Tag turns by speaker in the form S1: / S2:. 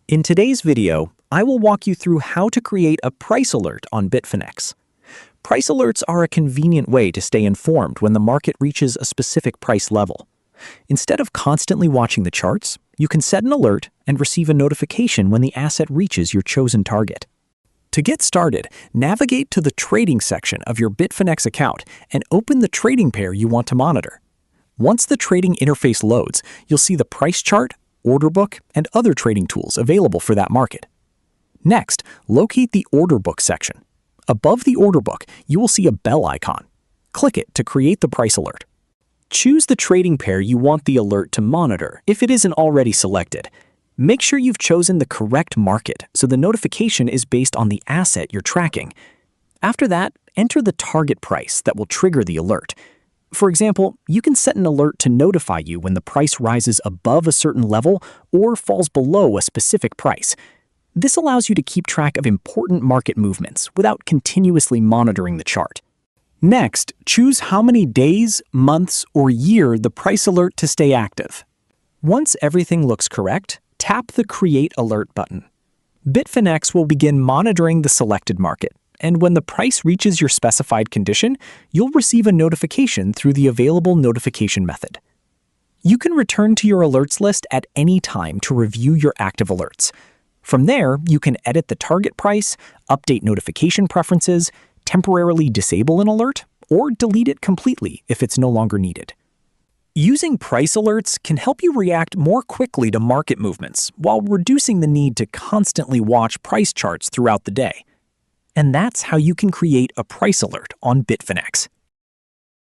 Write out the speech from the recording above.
S1: In today's video, I will walk you through how to create a price alert on Bitfinex. Price alerts are a convenient way to stay informed when the market reaches a specific price level. Instead of constantly watching the charts, you can set an alert and receive a notification when the asset reaches your chosen target. To get started, navigate to the trading section of your Bitfinex account and open the trading pair you want to monitor. Once the trading interface loads, you'll see the price chart, order book, and other trading tools available for that market. Next, locate the order book section. Above the order book, you will see a bell icon. Click it to create the price alert. Choose the trading pair you want the alert to monitor if it isn't already selected. Make sure you've chosen the correct market so the notification is based on the asset you're tracking. After that, enter the target price that will trigger the alert. For example, you can set an alert to notify you when the price rises above a certain level or falls below a specific price. This allows you to keep track of important market movements without continuously monitoring the chart. Next, choose how many days, months, or year the price alert to stay active. Once everything looks correct, tap the Create Alert button. Bitfinex will begin monitoring the selected market, and when the price reaches your specified condition, you'll receive a notification through the available notification method. You can return to your alerts list at any time to review your active alerts. From there, you can edit the target price, update notification preferences, temporarily disable an alert, or delete it completely if it's no longer needed. Using price alerts can help you react more quickly to market movements while reducing the need to constantly watch price charts throughout the day. And that's how you can create a price alert on Bitfinex.